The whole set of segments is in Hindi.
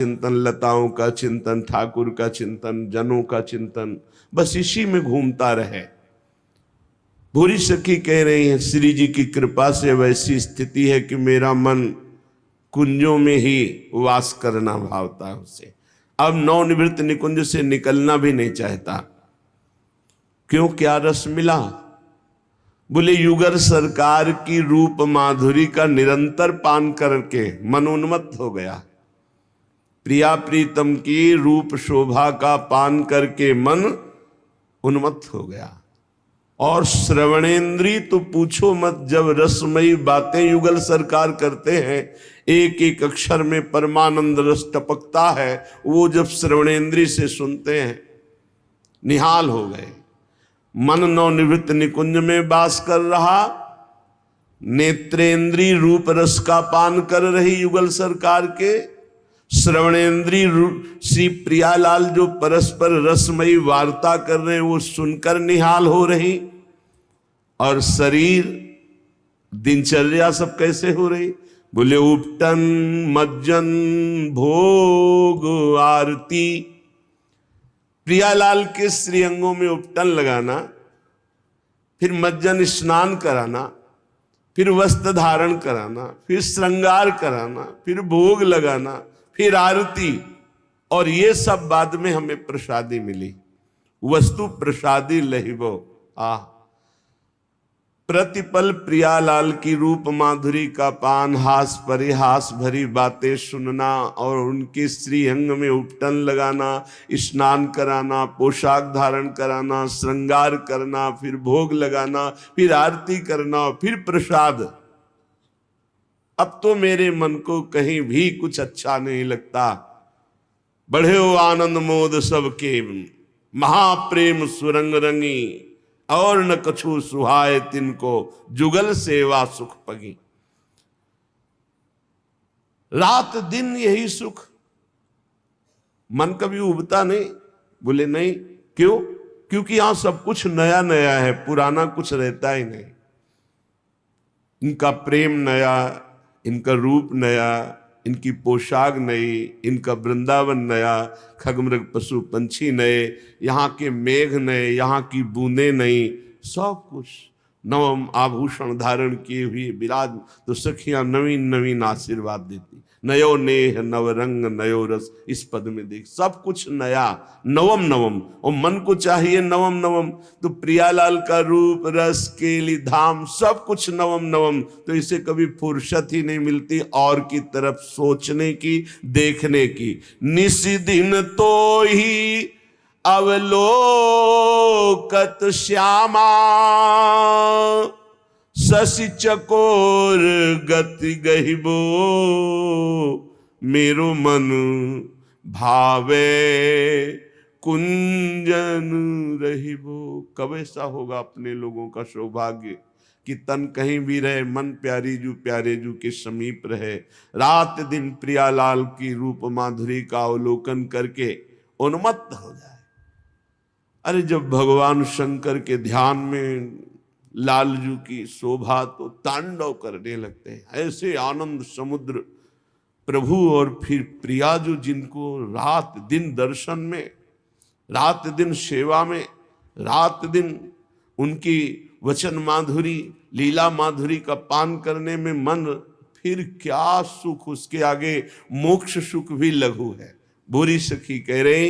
चिंतन, लताओं का चिंतन, ठाकुर का चिंतन, जनों का चिंतन, बस इसी में घूमता रहे। भूरी सखी कह रही है श्री जी की कृपा से वैसी स्थिति है कि मेरा मन कुंजों में ही वास करना भावता है उसे। अब नवनिवृत्त निकुंज से निकलना भी नहीं चाहता। क्यों, क्या रस मिला? बोले युगल सरकार की रूप माधुरी का निरंतर पान करके मन उन्मत्त हो गया। प्रिया प्रीतम की रूप शोभा का पान करके मन उन्मत्त हो गया। और श्रवणेन्द्री तो पूछो मत, जब रसमयी बातें युगल सरकार करते हैं, एक एक अक्षर में परमानंद रस टपकता है, वो जब श्रवणेन्द्री से सुनते हैं निहाल हो गए। मन नवनिवृत्त निकुंज में वास कर रहा, नेत्रेंद्री रूप रस का पान कर रही युगल सरकार के, श्रवणेन्द्री श्री प्रियालाल जो परस्पर रसमयी वार्ता कर रहे हैं वो सुनकर निहाल हो रही, और शरीर दिनचर्या सब कैसे हो रही? बोले उपटन मज्जन भोग आरती। प्रियालाल के श्रीअंगों में उपटन लगाना, फिर मज्जन स्नान कराना, फिर वस्त्र धारण कराना, फिर श्रृंगार कराना, फिर भोग लगाना, फिर आरती, और ये सब बाद में हमें प्रसादी मिली। वस्तु प्रसादी लहिबो। प्रतिपल प्रियालाल की रूप माधुरी का पान, हास परिहास भरी बातें सुनना, और उनके श्रीअंग में उपटन लगाना, स्नान कराना, पोशाक धारण कराना, श्रृंगार करना, फिर भोग लगाना, फिर आरती करना, फिर प्रसाद। अब तो मेरे मन को कहीं भी कुछ अच्छा नहीं लगता। बढ़े हो आनंद मोद सबके, महाप्रेम सुरंग रंगी, और न कछु सुहाए तिनको, जुगल सेवा सुख पगी। रात दिन यही सुख, मन कभी उबता नहीं? बोले नहीं। क्यों? क्योंकि यहां सब कुछ नया नया है, पुराना कुछ रहता ही नहीं। इनका प्रेम नया, इनका रूप नया, इनकी पोशाक नई, इनका वृंदावन नया, खगमृग पशु पंछी नए, यहाँ के मेघ नए, यहाँ की बूंदें नई, सब कुछ नवम आभूषण धारण किए हुए विराज। तो सखियां नवीन नवीन आशीर्वाद देती, नयो नेह नव रंग नयो रस। इस पद में देख, सब कुछ नया, नवम नवम, और मन को चाहिए नवम नवम। तो प्रियालाल का रूप रस केली धाम सब कुछ नवम नवम। तो इसे कभी फुर्सत ही नहीं मिलती और की तरफ सोचने की, देखने की। निशिदिन तो ही अवलोकत श्यामा, शशि चकोर गति गहिबो, मेरो मन भावे कुंजन रहिबो। कब ऐसा होगा अपने लोगों का सौभाग्य कि तन कहीं भी रहे, मन प्यारे जू के समीप रहे, रात दिन प्रियालाल की रूप माधुरी का अवलोकन करके उन्मत्त हो जाए। अरे जब भगवान शंकर के ध्यान में लालजू की शोभा तो तांडव करने लगते हैं, ऐसे आनंद समुद्र प्रभु। और फिर प्रियाजू जिनको रात दिन दर्शन में, रात दिन सेवा में, रात दिन उनकी वचन माधुरी, लीला माधुरी का पान करने में मन, फिर क्या सुख, उसके आगे मोक्ष सुख भी लघु है। भूरी सखी कह रहे,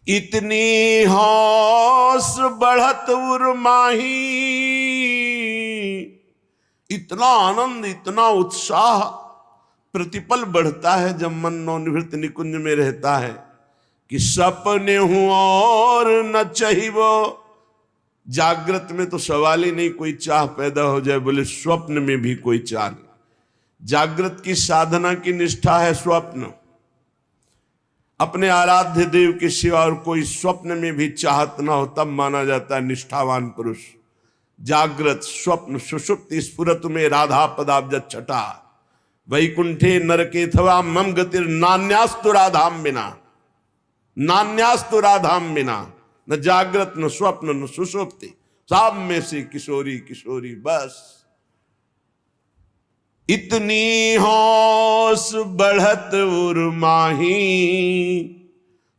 इतनी हौस बढ़त उर्माही, इतना आनंद, इतना उत्साह प्रतिपल बढ़ता है जब मन नवनिवृत्त निकुंज में रहता है कि सपने हूं और न चाहिबो। जागृत में तो सवाल ही नहीं कोई चाह पैदा हो जाए, बोले स्वप्न में भी कोई चाह नहीं। जागृत की साधना की निष्ठा है स्वप्न। अपने आराध्य देव के सिवा और कोई स्वप्न में भी चाहत ना हो तब माना जाता है निष्ठावान पुरुष। जागृत स्वप्न सुषुप्ति स्फुरत में राधा पदाब्ज छटा, वैकुंठे नरकेथवा मम गतिर नान्यास्तु राधाम बिना, नान्यास्तु राधाम बिना। न जागृत न स्वप्न न सुषुप्ति, सब में से किशोरी किशोरी बस। इतनी होश बढ़त उर्माही,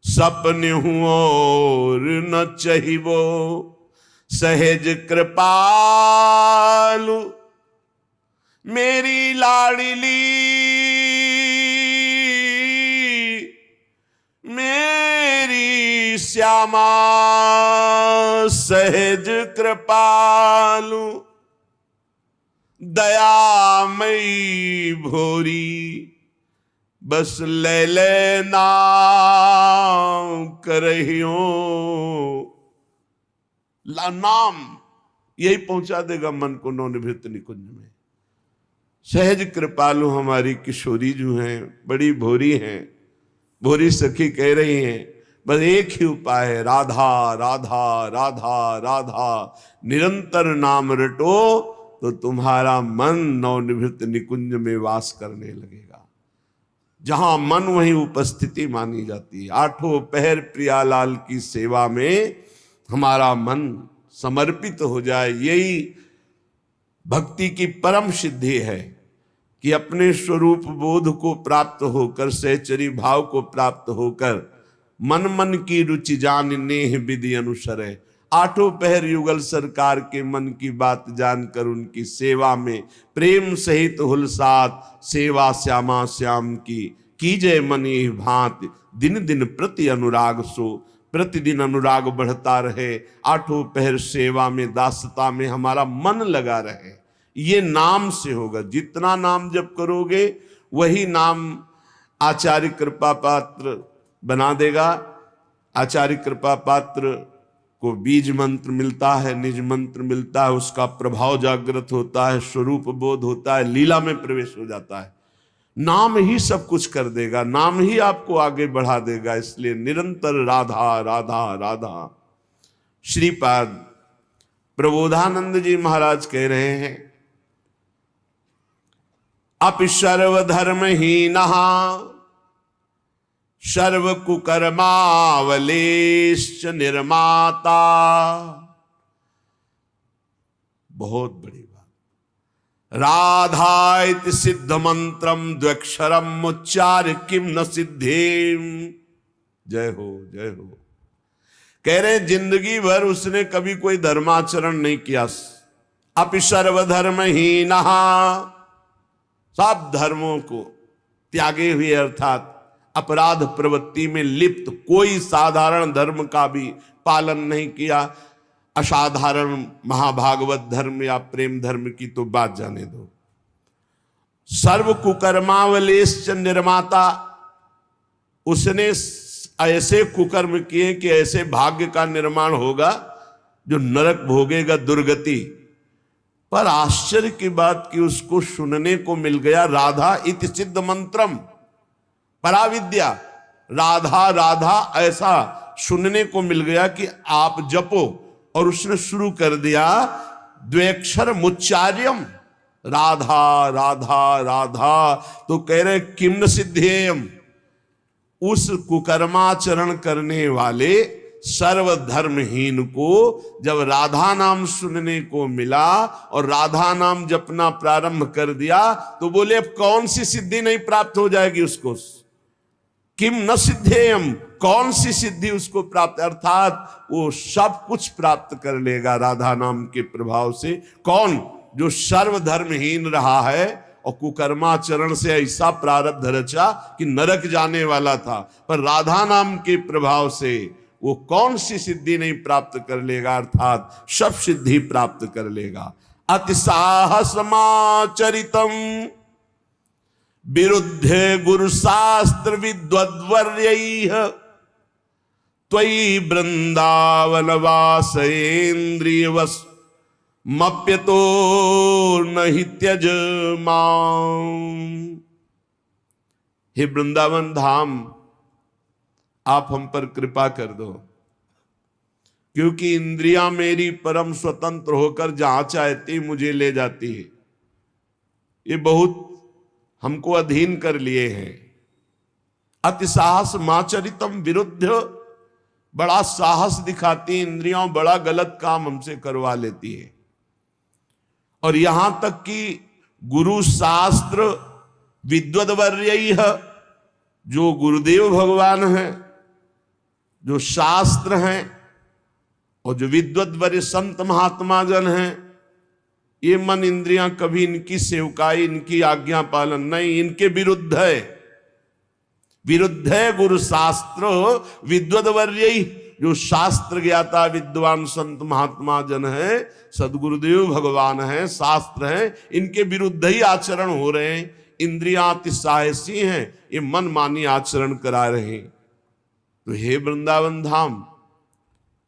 सपने हूं और न चाहिबो, सहज कृपालु मेरी लाडली, मेरी श्यामा सहज कृपालु, दयामयी भोरी बस ले लेना करहियो। नाम यही पहुंचा देगा मन को नवनिभृत निकुंज में। सहज कृपालु हमारी किशोरी जो हैं, बड़ी भोरी हैं। भोरी सखी कह रही हैं बस एक ही उपाय है, राधा राधा राधा राधा, निरंतर नाम रटो तो तुम्हारा मन नवनिभृत निकुंज में वास करने लगेगा। जहां मन वहीं उपस्थिति मानी जाती है। आठों पहर प्रियालाल की सेवा में हमारा मन समर्पित हो जाए, यही भक्ति की परम सिद्धि है कि अपने स्वरूप बोध को प्राप्त होकर, सहचरी भाव को प्राप्त होकर, मन मन की रुचि जान नेह विधि अनुसरे, आठों पहर युगल सरकार के मन की बात जानकर उनकी सेवा में प्रेम सहित हुलसात, सेवा श्यामा श्याम की कीजय मनी भांति, दिन दिन प्रति अनुराग सो, प्रतिदिन अनुराग बढ़ता रहे। आठों पहर सेवा में, दासता में हमारा मन लगा रहे। ये नाम से होगा। जितना नाम जप करोगे वही नाम आचार्य कृपा पात्र बना देगा। आचार्य कृपा पात्र को बीज मंत्र मिलता है, निज मंत्र मिलता है, उसका प्रभाव जागृत होता है, स्वरूप बोध होता है, लीला में प्रवेश हो जाता है। नाम ही सब कुछ कर देगा, नाम ही आपको आगे बढ़ा देगा। इसलिए निरंतर राधा राधा राधा। श्रीपाद प्रबोधानंद जी महाराज कह रहे हैं, अपि सर्वधर्महीनः सर्व कुकर्मावलेश्च निर्माता। बहुत बड़ी बात। राधा इति सिद्ध मंत्रम द्व्यक्षरम उच्चार्य किम न सिद्धेम। जय हो जय हो। कह रहे जिंदगी भर उसने कभी कोई धर्माचरण नहीं किया। अपि सर्वधर्महीनः, सब धर्मों को त्यागे हुए, अर्थात अपराध प्रवृत्ति में लिप्त, कोई साधारण धर्म का भी पालन नहीं किया। असाधारण महाभागवत धर्म या प्रेम धर्म की तो बात जाने दो। सर्व कुकर्मावलेश्च निर्माता, उसने ऐसे कुकर्म किए कि ऐसे भाग्य का निर्माण होगा जो नरक भोगेगा, दुर्गति। पर आश्चर्य की बात कि उसको सुनने को मिल गया राधा इति सिद्ध मंत्रम, पराविद्या, राधा राधा ऐसा सुनने को मिल गया कि आप जपो। और उसने शुरू कर दिया द्व्यक्षर मुच्चार्यम, राधा राधा राधा। तो कह रहे किम न सिद्धेयम, उस कुकर्माचरण करने वाले सर्वधर्महीन को जब राधा नाम सुनने को मिला और राधा नाम जपना प्रारंभ कर दिया तो बोले अब कौन सी सिद्धि नहीं प्राप्त हो जाएगी उसको। किम न सिद्धेयम, कौन सी सिद्धि उसको प्राप्त, अर्थात वो सब कुछ प्राप्त कर लेगा राधा नाम के प्रभाव से। कौन? जो सर्वधर्महीन रहा है और कुकर्माचरण से ऐसा प्रारब्ध रचा कि नरक जाने वाला था, पर राधा नाम के प्रभाव से वो कौन सी सिद्धि नहीं प्राप्त कर लेगा, अर्थात सब सिद्धि प्राप्त कर लेगा। अतिसाहसमाचरितम विरुद्धे गुरु शास्त्र विद्वद्वर्यैः त्वयि वृंदावन वासेन्द्रियवश मप्यतो नहि त्यज मां। हे वृंदावन धाम, आप हम पर कृपा कर दो, क्योंकि इंद्रियां मेरी परम स्वतंत्र होकर जहां चाहती मुझे ले जाती है। ये बहुत हमको अधीन कर लिए हैं। अतिसाहस माचरितम विरुद्ध, बड़ा साहस दिखाती इंद्रियां, बड़ा गलत काम हमसे करवा लेती है। और यहां तक कि गुरु शास्त्र विद्वद्वर्यैः, जो गुरुदेव भगवान हैं, जो शास्त्र हैं, और जो विद्वद्वर्य संत महात्मा जन हैं, ये मन इंद्रियां कभी इनकी सेवकाई, इनकी आज्ञा पालन नहीं, इनके विरुद्ध है। विरुद्ध है गुरु शास्त्र विद्वद्वर्यैः, जो शास्त्र ज्ञाता विद्वान संत महात्मा जन है, सदगुरुदेव भगवान है, शास्त्र है, इनके विरुद्ध ही आचरण हो रहे हैं। इंद्रियां अति साहसी हैं, ये मनमानी आचरण करा रहे हैं। तो हे वृंदावन धाम,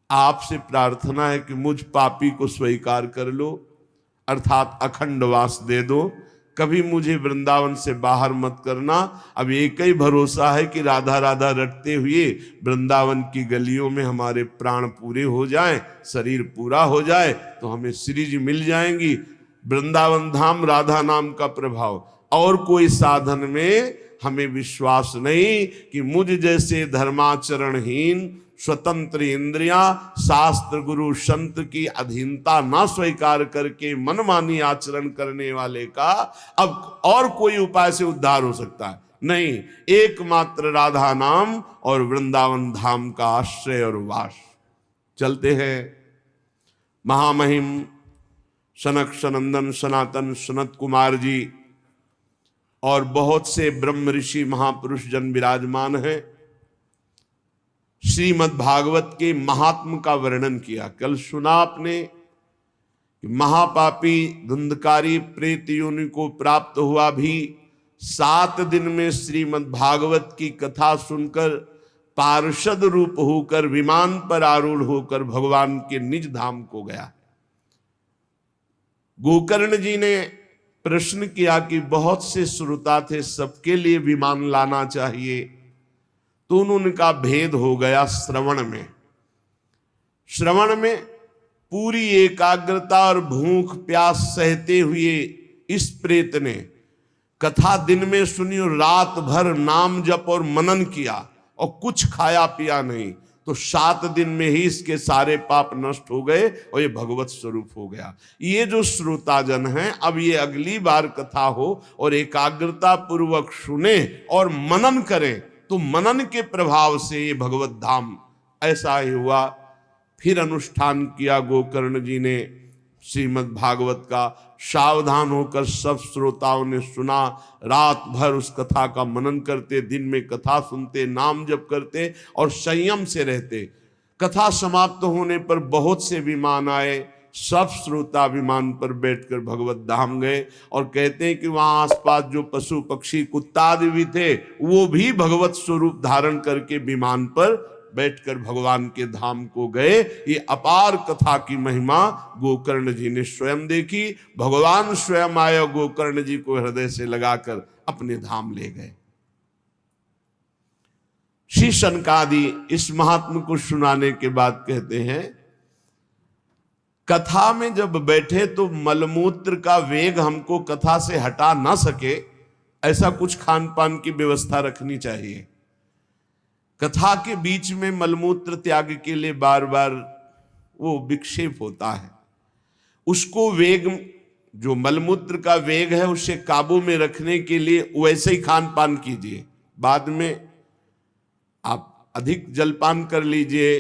आपसे प्रार्थना है कि मुझ पापी को स्वीकार कर लो, अर्थात अखंड वास दे दो, कभी मुझे वृंदावन से बाहर मत करना। अब एक ही भरोसा है कि राधा राधा रटते हुए वृंदावन की गलियों में हमारे प्राण पूरे हो जाएं, शरीर पूरा हो जाए, तो हमें श्री जी मिल जाएंगी। वृंदावन धाम राधा नाम का प्रभाव, और कोई साधन में हमें विश्वास नहीं कि मुझ जैसे धर्माचरणहीन, स्वतंत्र इंद्रियां, शास्त्र गुरु संत की अधीनता ना स्वीकार करके मनमानी आचरण करने वाले का अब और कोई उपाय से उद्धार हो सकता है नहीं। एकमात्र राधा नाम और वृंदावन धाम का आश्रय और वास। चलते हैं। महामहिम सनक सनंदन सनातन सनत कुमार जी और बहुत से ब्रह्म ऋषि महापुरुष जन विराजमान हैं। श्रीमद् भागवत के महात्म का वर्णन किया। कल सुना आपने कि महापापी धुंधकारी प्रेत योनि को प्राप्त हुआ भी 7 दिन में श्रीमद् भागवत की कथा सुनकर पार्षद रूप होकर विमान पर आरूढ़ होकर भगवान के निज धाम को गया। गोकर्ण जी ने प्रश्न किया कि बहुत से श्रोता थे, सबके लिए विमान लाना चाहिए, तो उन्होंने कहा भेद हो गया श्रवण में। श्रवण में पूरी एकाग्रता और भूख प्यास सहते हुए इस प्रेत ने कथा दिन में सुनी और रात भर नाम जप और मनन किया और कुछ खाया पिया नहीं, तो 7 दिन में ही इसके सारे पाप नष्ट हो गए और ये भगवत स्वरूप हो गया। ये जो श्रोताजन हैं, अब ये अगली बार कथा हो और एकाग्रता पूर्वक सुने और मनन करें, तो मनन के प्रभाव से ये भगवत धाम ऐसा ही हुआ। फिर अनुष्ठान किया गोकर्ण जी ने श्रीमद् भागवत का। सावधान होकर सब श्रोताओं ने सुना। रात भर उस कथा का मनन करते, दिन में कथा सुनते, नाम जप करते और संयम से रहते। कथा समाप्त होने पर बहुत से विमान आए। सब श्रोता विमान पर बैठकर भगवत धाम गए और कहते हैं कि वहां आसपास जो पशु पक्षी कुत्ता आदि भी थे, वो भी भगवत स्वरूप धारण करके विमान पर बैठकर भगवान के धाम को गए। ये अपार कथा की महिमा गोकर्ण जी ने स्वयं देखी। भगवान स्वयं आए, गोकर्ण जी को हृदय से लगाकर अपने धाम ले गए। श्री शनकादि इस महात्मा को सुनाने के बाद कहते हैं, कथा में जब बैठे तो मलमूत्र का वेग हमको कथा से हटा ना सके, ऐसा कुछ खान पान की व्यवस्था रखनी चाहिए। कथा के बीच में मलमूत्र त्याग के लिए बार बार वो विक्षेप होता है। उसको वेग, जो मलमूत्र का वेग है, उसे काबू में रखने के लिए वैसे ही खान पान कीजिए। बाद में आप अधिक जलपान कर लीजिए,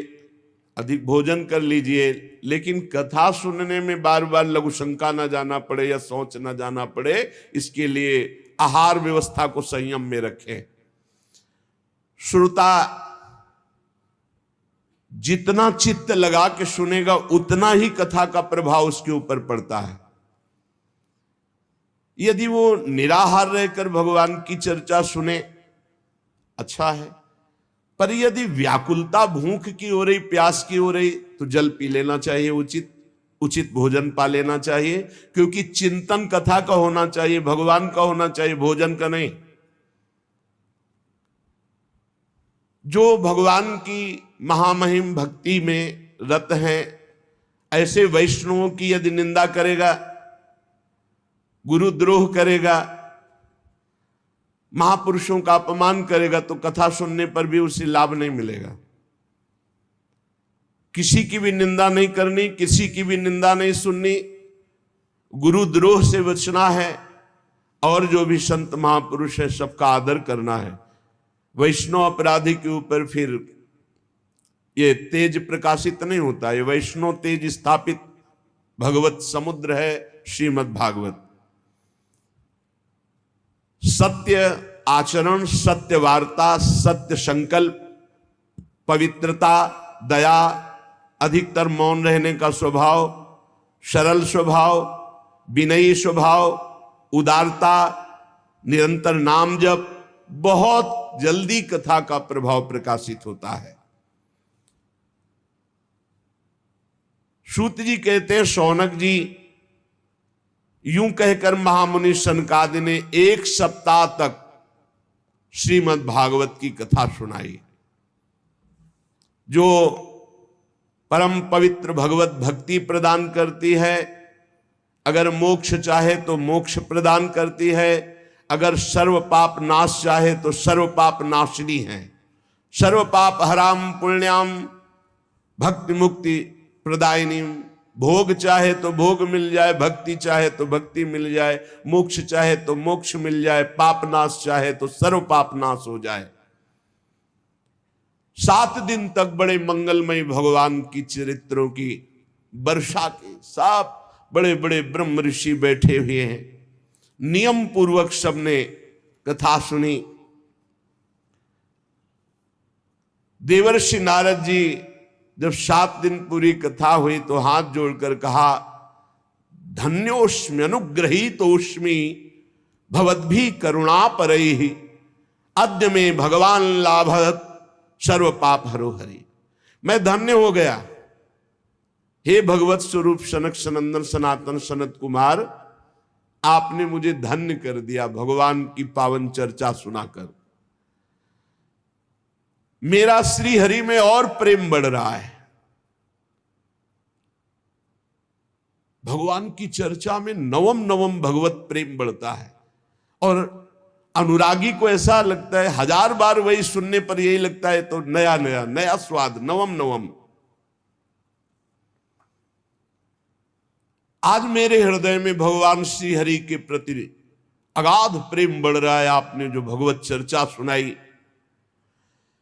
अधिक भोजन कर लीजिए, लेकिन कथा सुनने में बार बार लघु शंका न जाना पड़े या शौच न जाना पड़े, इसके लिए आहार व्यवस्था को संयम में रखें। श्रोता जितना चित्त लगा के सुनेगा, उतना ही कथा का प्रभाव उसके ऊपर पड़ता है। यदि वो निराहार रहकर भगवान की चर्चा सुने, अच्छा है, पर यदि व्याकुलता भूख की हो रही, प्यास की हो रही, तो जल पी लेना चाहिए, उचित भोजन पा लेना चाहिए, क्योंकि चिंतन कथा का होना चाहिए, भगवान का होना चाहिए, भोजन का नहीं। जो भगवान की महामहिम भक्ति में रत हैं, ऐसे वैष्णवों की यदि निंदा करेगा, गुरुद्रोह करेगा, महापुरुषों का अपमान करेगा, तो कथा सुनने पर भी उसे लाभ नहीं मिलेगा। किसी की भी निंदा नहीं करनी, किसी की भी निंदा नहीं सुननी, गुरुद्रोह से बचना है। और जो भी संत महापुरुष है सबका आदर करना है। वैष्णव अपराधी के ऊपर फिर ये तेज प्रकाशित नहीं होता, ये वैष्णव तेज स्थापित भगवत समुद्र है श्रीमद् भागवत। सत्य आचरण, सत्य वार्ता, सत्य संकल्प, पवित्रता, दया, अधिकतर मौन रहने का स्वभाव, सरल स्वभाव, विनयी स्वभाव, उदारता, निरंतर नाम जप, बहुत जल्दी कथा का प्रभाव प्रकाशित होता है। सूत जी कहते हैं, शौनक जी यूं कहकर महामुनि सनकादि ने 1 सप्ताह तक श्रीमद् भागवत की कथा सुनाई। जो परम पवित्र भगवत भक्ति प्रदान करती है, अगर मोक्ष चाहे तो मोक्ष प्रदान करती है, अगर सर्व पाप नाश चाहे तो सर्व पाप नाशिनी है। सर्व पाप हराम पुण्याम भक्ति मुक्ति प्रदायिनी। भोग चाहे तो भोग मिल जाए, भक्ति चाहे तो भक्ति मिल जाए, मोक्ष चाहे तो मोक्ष मिल जाए, पाप नाश चाहे तो सर्व पाप नाश हो जाए। 7 दिन तक बड़े मंगलमय भगवान की चरित्रों की वर्षा के सब बड़े बड़े ब्रह्म ऋषि बैठे हुए हैं, नियम पूर्वक सबने कथा सुनी। देवर्षि नारद जी जब 7 दिन पूरी कथा हुई तो हाथ जोड़कर कहा, धन्योस्मि अनुग्रहीतोस्मि भवद्भि करुणा परैहि अद्य में भगवान लाभत सर्व पाप हरो हरि। मैं धन्य हो गया, हे भगवत स्वरूप सनक सनंदन सनातन सनत कुमार, आपने मुझे धन्य कर दिया भगवान की पावन चर्चा सुनाकर। मेरा श्री हरि में और प्रेम बढ़ रहा है। भगवान की चर्चा में नवम नवम भगवत प्रेम बढ़ता है और अनुरागी को ऐसा लगता है 1000 बार वही सुनने पर यही लगता है तो नया नया नया स्वाद, नवम नवम। आज मेरे हृदय में भगवान श्री हरि के प्रति अगाध प्रेम बढ़ रहा है। आपने जो भगवत चर्चा सुनाई,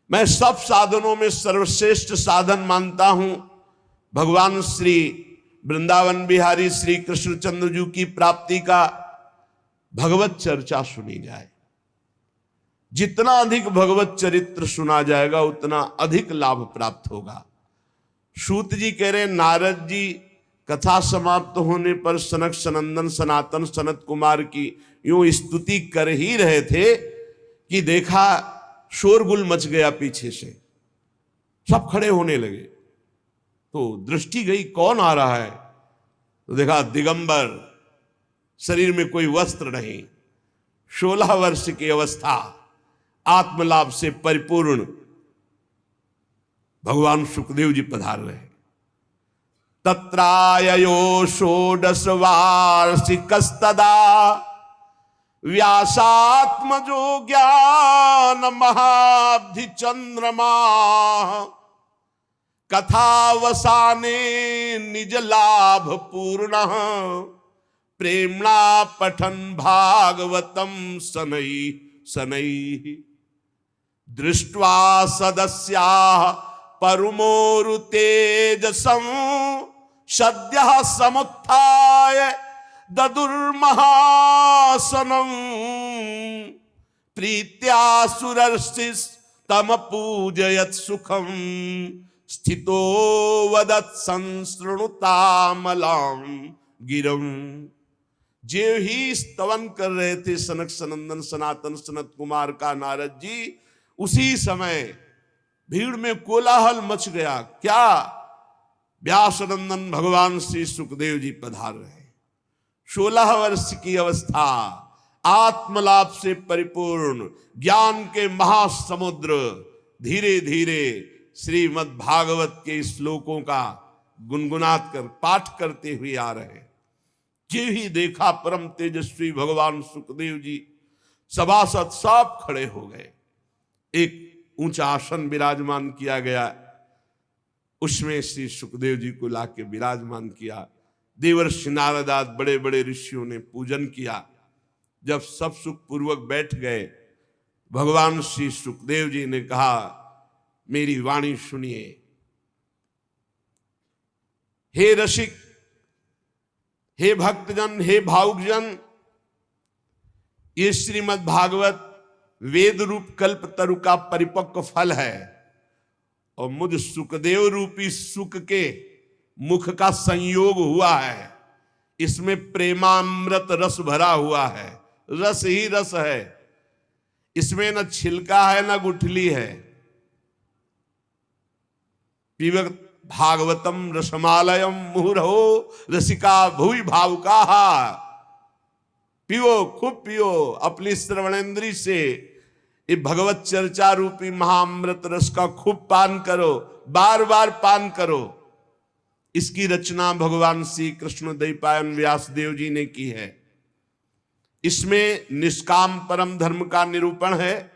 मैं सब साधनों में सर्वश्रेष्ठ साधन मानता हूं भगवान श्री वृंदावन बिहारी श्री कृष्णचंद्र जी की प्राप्ति का भगवत चर्चा सुनी जाए। जितना अधिक भगवत चरित्र सुना जाएगा उतना अधिक लाभ प्राप्त होगा। सूत जी कह रहे, नारद जी कथा समाप्त होने पर सनक सनंदन सनातन सनत कुमार की यूं स्तुति कर ही रहे थे कि देखा शोरगुल मच गया पीछे से, सब खड़े होने लगे। तो दृष्टि गई कौन आ रहा है, तो देखा दिगंबर, शरीर में कोई वस्त्र नहीं, 16 वर्ष की अवस्था, आत्मलाभ से परिपूर्ण भगवान सुखदेव जी पधार रहे। तत्राययो 16 वार्षिकस्तदा व्यासात्मजो ज्ञान महाब्धि चंद्रमा कथावसाने निज लाभ पूर्ण प्रेमणा पठन भागवतम सनई सनई दृष्ट्वा सदस्या परमोरु तेजसं सद्यः समुत्थाय ददुर्महासनं प्रीत्या सुरर्षिस्तम पूजयत सुखम स्थितो वदत् संसृणुतामलां गिरम। जे ही स्तवन कर रहे थे सनक सनंदन सनातन सनत कुमार का नारद जी, उसी समय भीड़ में कोलाहल मच गया। क्या? व्यासनंदन भगवान श्री सुखदेव जी पधार रहे। 16 वर्ष की अवस्था, आत्मलाभ से परिपूर्ण, ज्ञान के महासमुद्र, धीरे धीरे श्रीमद् भागवत के श्लोकों का गुनगुनात कर पाठ करते हुए आ रहे। जे ही देखा परम तेजस्वी भगवान सुखदेव जी, सभासद सब खड़े हो गए। एक ऊंचा आसन विराजमान किया गया, उसमें श्री सुखदेव जी को लाके विराजमान किया। देवर्षि नारद आदि बड़े बड़े ऋषियों ने पूजन किया। जब सब सुख पूर्वक बैठ गए, भगवान श्री सुखदेव जी ने कहा, मेरी वाणी सुनिए। हे रसिक, हे भक्तजन, हे भावुकजन, ये श्रीमद् भागवत वेद रूप कल्प तरु का परिपक्व फल है और मुझ सुखदेव रूपी सुख के मुख का संयोग हुआ है। इसमें प्रेमामृत रस भरा हुआ है, रस ही रस है। इसमें न छिलका है न गुठली है। पिबत भागवतम रसमालयम मुहुरहो रसिका भुवि भावुका। पियो, खूब पियो, अपनी श्रवणेंद्री से ये भगवत चर्चा रूपी महाअमृत रस का खूब पान करो, बार बार पान करो। इसकी रचना भगवान श्री कृष्ण द्वैपायन व्यासदेव जी ने की है। इसमें निष्काम परम धर्म का निरूपण है।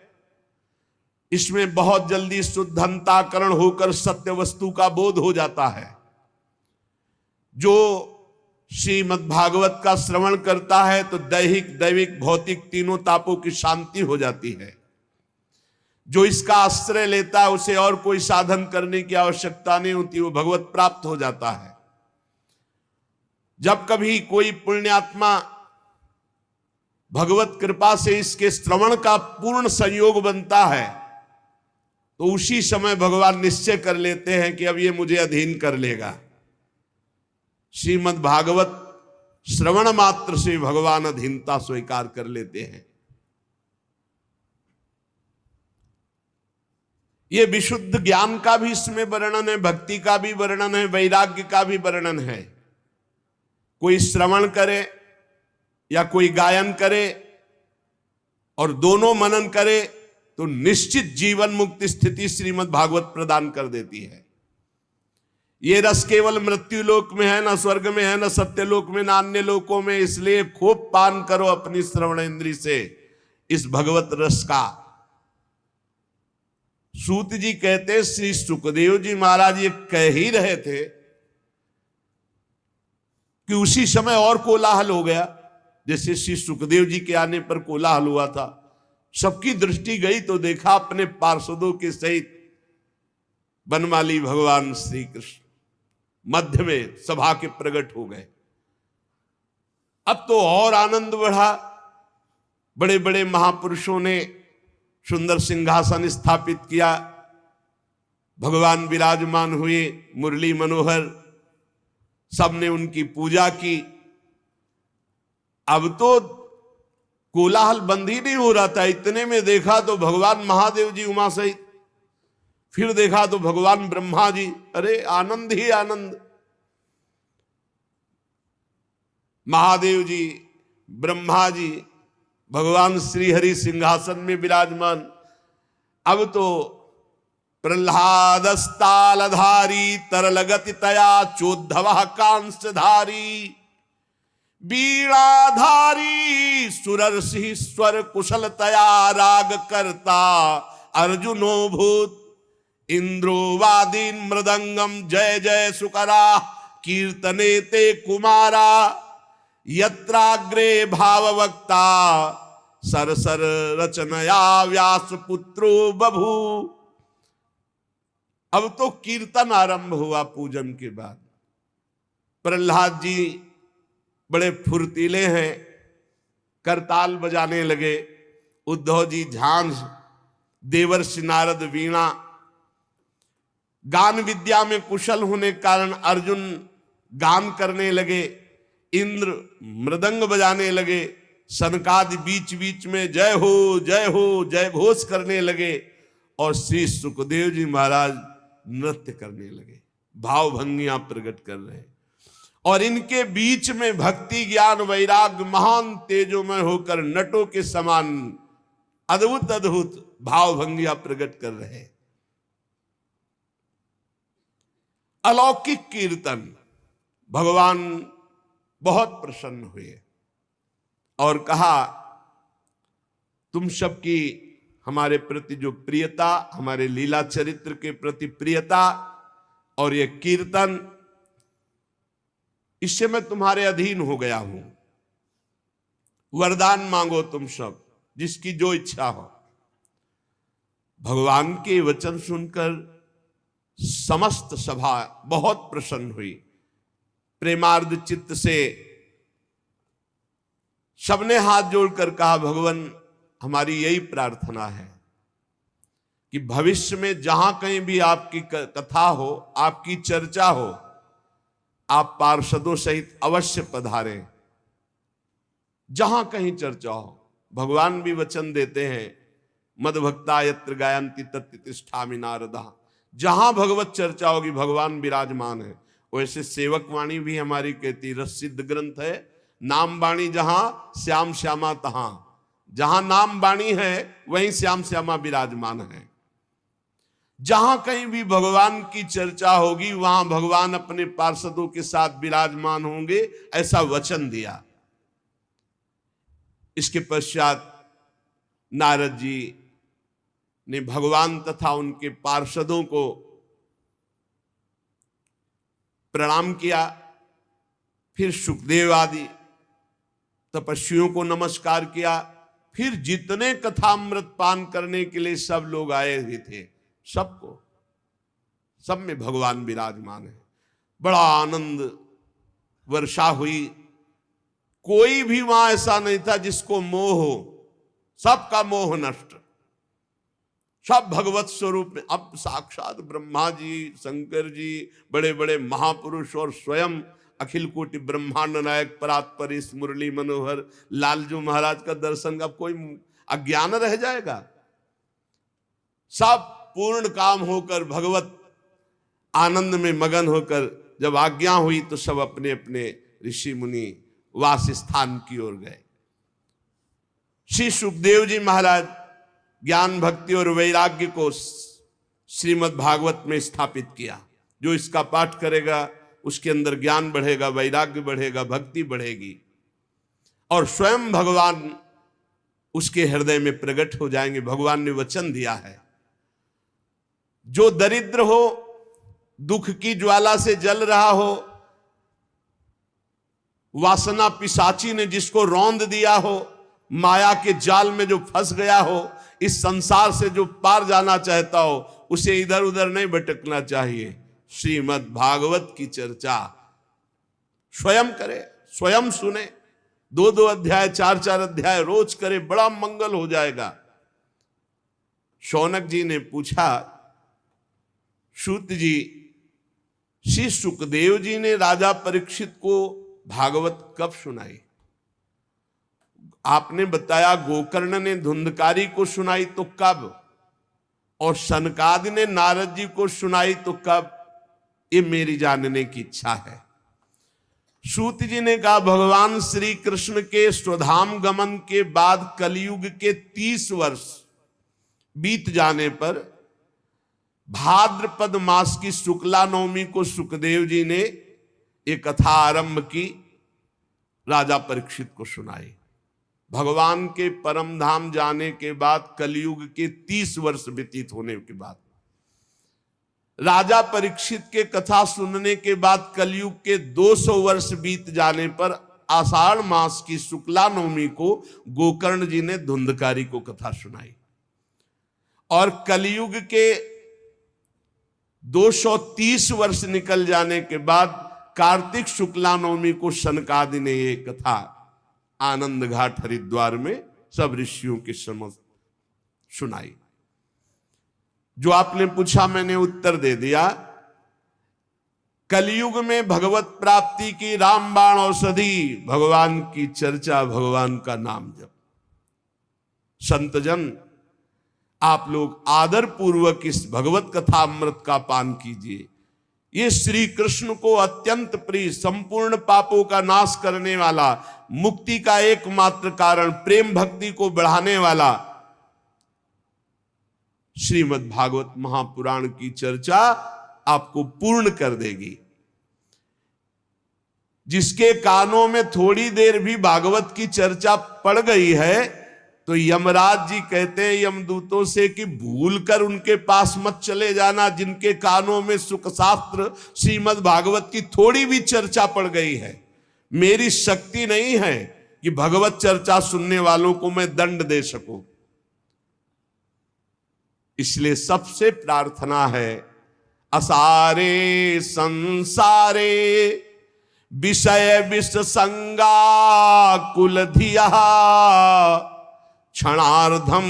इसमें बहुत जल्दी शुद्धंताकरण होकर सत्य वस्तु का बोध हो जाता है। जो श्रीमद् भागवत का श्रवण करता है तो दैहिक, दैविक, भौतिक तीनों तापों की शांति हो जाती है। जो इसका आश्रय लेता है उसे और कोई साधन करने की आवश्यकता नहीं होती, वो भगवत प्राप्त हो जाता है। जब कभी कोई पुण्यात्मा भगवत कृपा से इसके श्रवण का पूर्ण संयोग बनता है तो उसी समय भगवान निश्चय कर लेते हैं कि अब ये मुझे अधीन कर लेगा। श्रीमद् भागवत श्रवण मात्र से भगवान अधीनता स्वीकार कर लेते हैं। ये विशुद्ध ज्ञान का भी इसमें वर्णन है, भक्ति का भी वर्णन है, वैराग्य का भी वर्णन है। कोई श्रवण करे या कोई गायन करे और दोनों मनन करे तो निश्चित जीवन मुक्ति स्थिति श्रीमद् भागवत प्रदान कर देती है। ये रस केवल मृत्यु लोक में है, न स्वर्ग में है, न सत्यलोक में, न अन्य लोकों में। इसलिए खूब पान करो अपनी श्रवणेंद्री से इस भगवत रस का। सूत जी कहते, श्री सुखदेव जी महाराज ये कह ही रहे थे कि उसी समय और कोलाहल हो गया। जैसे श्री सुखदेव जी के आने पर कोलाहल हुआ था, सबकी दृष्टि गई तो देखा अपने पार्षदों के सहित बनमाली भगवान श्री कृष्ण मध्य में सभा के प्रकट हो गए। अब तो और आनंद बढ़ा। बड़े बड़े महापुरुषों ने सुंदर सिंहासन स्थापित किया, भगवान विराजमान हुए, मुरली मनोहर, सबने उनकी पूजा की। अब तो कोलाहल बंद ही नहीं हो रहा था। इतने में देखा तो भगवान महादेव जी उमा सहित, फिर देखा तो भगवान ब्रह्मा जी। अरे आनंद ही आनंद। महादेव जी, ब्रह्मा जी, भगवान श्री हरि सिंहासन में विराजमान। अब तो प्रह्लादस्तालधारी तरलगति तया चोद्धव कांसधारी वीणाधारी सुरर्षि स्वर कुशलतया राग करता अर्जुनो भूत इंद्रो वादीन मृदंगम जय जय सुकरा कीर्तने ते कुमारा यत्राग्रे भाववक्ता सरसर रचनया व्यास पुत्रो बभू। अब तो कीर्तन आरंभ हुआ पूजन के बाद। प्रहलाद जी बड़े फुर्तीले हैं, करताल बजाने लगे। उद्धव जी झांझ, देवर्षि नारद वीणा। गान विद्या में कुशल होने के कारण अर्जुन गान करने लगे, इंद्र मृदंग बजाने लगे, सनकादि बीच बीच में जय हो जय हो जय घोष करने लगे और श्री सुखदेव जी महाराज नृत्य करने लगे, भाव भंगियां प्रकट कर रहे। और इनके बीच में भक्ति ज्ञान वैराग्य महान तेजोमय होकर नटों के समान अद्भुत अद्भुत भाव भंगियां प्रकट कर रहे। अलौकिक कीर्तन। भगवान बहुत प्रसन्न हुए और कहा, तुम सबकी हमारे प्रति जो प्रियता, हमारे लीला चरित्र के प्रति प्रियता और ये कीर्तन, इससे मैं तुम्हारे अधीन हो गया हूं। वरदान मांगो तुम सब, जिसकी जो इच्छा हो। भगवान के वचन सुनकर समस्त सभा बहुत प्रसन्न हुई। प्रेमार्ध चित्त से सबने हाथ जोड़कर कहा, भगवान हमारी यही प्रार्थना है कि भविष्य में जहां कहीं भी आपकी कथा हो, आपकी चर्चा हो, आप पार्षदों सहित अवश्य पधारें। जहां कहीं चर्चा हो, भगवान भी वचन देते हैं, मद्भक्ता यत्र गायन्ति तत्र तिष्ठामि नारदा। जहां भगवत चर्चा होगी भगवान विराजमान है। वैसे सेवक वाणी भी हमारी कहती, रसिद्ध ग्रंथ है, नाम वाणी जहां श्याम श्यामा तहां। जहां नाम वाणी है वहीं श्याम श्यामा विराजमान है। जहां कहीं भी भगवान की चर्चा होगी वहां भगवान अपने पार्षदों के साथ विराजमान होंगे, ऐसा वचन दिया। इसके पश्चात नारद जी ने भगवान तथा उनके पार्षदों को प्रणाम किया। फिर सुखदेव आदि तपस्वियों को नमस्कार किया। फिर जितने कथामृत पान करने के लिए सब लोग आए हुए थे, सबको, सब में भगवान विराजमान है। बड़ा आनंद वर्षा हुई। कोई भी वहां ऐसा नहीं था जिसको मोह हो, सबका मोह नष्ट, सब भगवत स्वरूप में। अब साक्षात ब्रह्मा जी, शंकर जी, बड़े बड़े महापुरुष और स्वयं अखिल कोटि ब्रह्मांड नायक परात्पर इस मुरली मनोहर लालजू महाराज का दर्शन, अब कोई अज्ञान रह जाएगा। सब पूर्ण काम होकर भगवत आनंद में मगन होकर जब आज्ञा हुई तो सब अपने अपने ऋषि मुनि वास स्थान की ओर गए। श्री सुखदेव जी महाराज ज्ञान भक्ति और वैराग्य को श्रीमद् भागवत में स्थापित किया। जो इसका पाठ करेगा उसके अंदर ज्ञान बढ़ेगा, वैराग्य बढ़ेगा, भक्ति बढ़ेगी और स्वयं भगवान उसके हृदय में प्रकट हो जाएंगे। भगवान ने वचन दिया है, जो दरिद्र हो, दुख की ज्वाला से जल रहा हो, वासना पिशाची ने जिसको रौंद दिया हो, माया के जाल में जो फंस गया हो, इस संसार से जो पार जाना चाहता हो, उसे इधर उधर नहीं भटकना चाहिए। श्रीमद् भागवत की चर्चा स्वयं करे, स्वयं सुने, 2-2 अध्याय 4-4 अध्याय रोज करे, बड़ा मंगल हो जाएगा। शौनक जी ने पूछा, सूत जी, श्री सुखदेव जी ने राजा परीक्षित को भागवत कब सुनाई? आपने बताया गोकर्ण ने धुंधकारी को सुनाई तो कब, और सनकादि ने नारद जी को सुनाई तो कब? ये मेरी जानने की इच्छा है। सूत जी ने कहा, भगवान श्री कृष्ण के स्वधाम गमन के बाद कलयुग के 30 वर्ष बीत जाने पर भाद्रपद मास की शुक्ला नवमी को सुखदेव जी ने एक कथा आरंभ की, राजा परीक्षित को सुनाई। भगवान के परम धाम जाने के बाद कलयुग के 30 वर्ष व्यतीत होने के बाद, राजा परीक्षित के कथा सुनने के बाद कलयुग के 200 वर्ष बीत जाने पर आषाढ़ मास की शुक्ला नवमी को गोकर्ण जी ने धुंधकारी को कथा सुनाई। और कलयुग के 230 वर्ष निकल जाने के बाद कार्तिक शुक्ला नवमी को सनकादि ने ये कथा आनंद घाट हरिद्वार में सब ऋषियों के समक्ष सुनाई। जो आपने पूछा मैंने उत्तर दे दिया। कलयुग में भगवत प्राप्ति की रामबाण औषधि, भगवान की चर्चा, भगवान का नाम जप। संतजन, आप लोग आदर पूर्वक इस भगवत कथा अमृत का पान कीजिए। ये श्री कृष्ण को अत्यंत प्रिय, संपूर्ण पापों का नाश करने वाला, मुक्ति का एकमात्र कारण, प्रेम भक्ति को बढ़ाने वाला श्रीमद् भागवत महापुराण की चर्चा आपको पूर्ण कर देगी। जिसके कानों में थोड़ी देर भी भागवत की चर्चा पड़ गई है तो यमराज जी कहते हैं यमदूतों से कि भूलकर उनके पास मत चले जाना। जिनके कानों में सुख शास्त्र श्रीमद् भागवत की थोड़ी भी चर्चा पड़ गई है, मेरी शक्ति नहीं है, कि भगवत चर्चा सुनने वालों को मैं दंड दे सकूं। इसलिए सबसे प्रार्थना है, असारे संसारे विषय विष संगा कुल धिया क्षणार्धम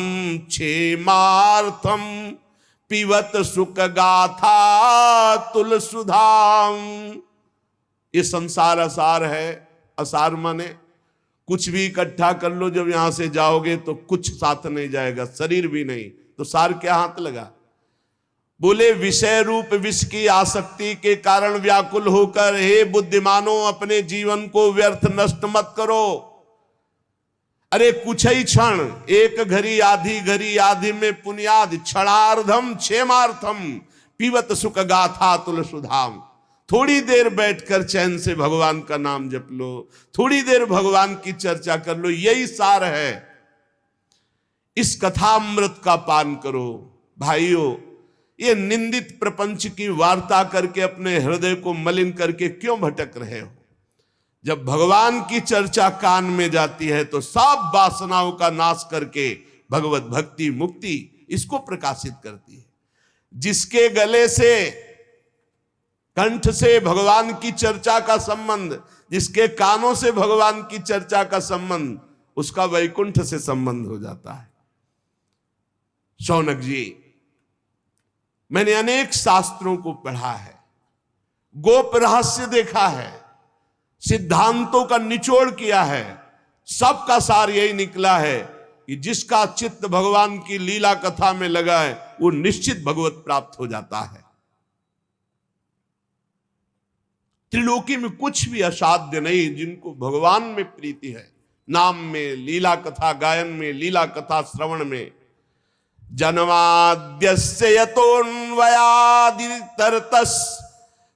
क्षेमार्थम पिबत सुख गाथा तुल सुधाम। ये संसार असार है। असार माने कुछ भी इकट्ठा कर लो, जब यहां से जाओगे तो कुछ साथ नहीं जाएगा, शरीर भी नहीं, तो सार क्या हाथ लगा। बोले विषय रूप विष की आसक्ति के कारण व्याकुल होकर, हे बुद्धिमानों अपने जीवन को व्यर्थ नष्ट मत करो। अरे कुछ ही क्षण, एक घड़ी आधी में पुण्याद, क्षणार्धम क्षेमार्थम पीवत सुख गाथा तुल सुधाम। थोड़ी देर बैठकर चैन से भगवान का नाम जप लो, थोड़ी देर भगवान की चर्चा कर लो, यही सार है। इस कथामृत का पान करो। भाइयों, ये निंदित प्रपंच की वार्ता करके अपने हृदय को मलिन करके क्यों भटक रहे हो। जब भगवान की चर्चा कान में जाती है तो सब वासनाओं का नाश करके भगवत भक्ति मुक्ति इसको प्रकाशित करती है। जिसके गले से, कंठ से भगवान की चर्चा का संबंध, जिसके कानों से भगवान की चर्चा का संबंध, उसका वैकुंठ से संबंध हो जाता है। शौनक जी, मैंने अनेक शास्त्रों को पढ़ा है, गोप रहस्य देखा है, सिद्धांतों का निचोड़ किया है। सबका सार यही निकला है कि जिसका चित्त भगवान की लीला कथा में लगा है वो निश्चित भगवत प्राप्त हो जाता है। त्रिलोकी में कुछ भी असाध्य नहीं जिनको भगवान में प्रीति है, नाम में, लीला कथा गायन में, लीला कथा श्रवण में। जन्माद्यस्य यतोऽन्वयादितरतस्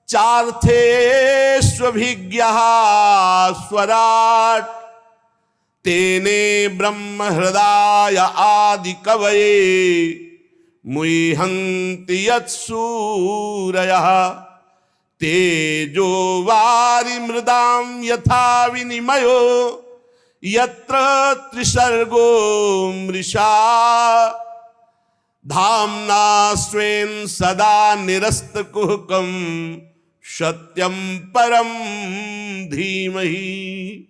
चार्थेष्वभिज्ञः स्वराट् तेने ब्रह्म हृदय आदि कवये मुह्यन्ति यत्सूरयः तेजो वारि मृदां यथा विनिमयो यत्र त्रिसर्गो मृषा धाम्ना स्वेन सदा निरस्तकुहकं सत्यम परम धीमहि।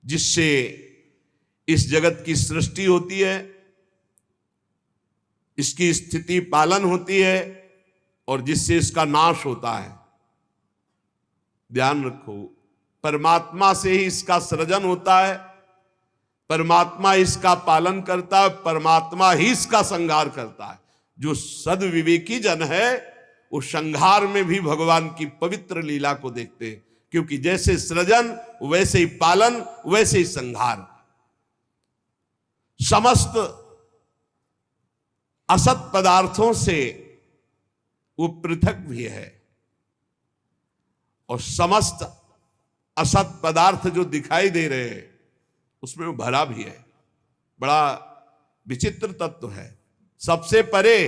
जिससे इस जगत की सृष्टि होती है, इसकी स्थिति पालन होती है और जिससे इसका नाश होता है। ध्यान रखो, परमात्मा से ही इसका सृजन होता है, परमात्मा इसका पालन करता है, परमात्मा ही इसका संहार करता है। जो सद्विवेकी जन है वो संहार में भी भगवान की पवित्र लीला को देखते हैं, क्योंकि जैसे सृजन वैसे ही पालन वैसे ही संहार। समस्त असत पदार्थों से वो पृथक भी है और समस्त असत पदार्थ जो दिखाई दे रहे हैं उसमें वो भरा भी है। बड़ा विचित्र तत्व है, सबसे परे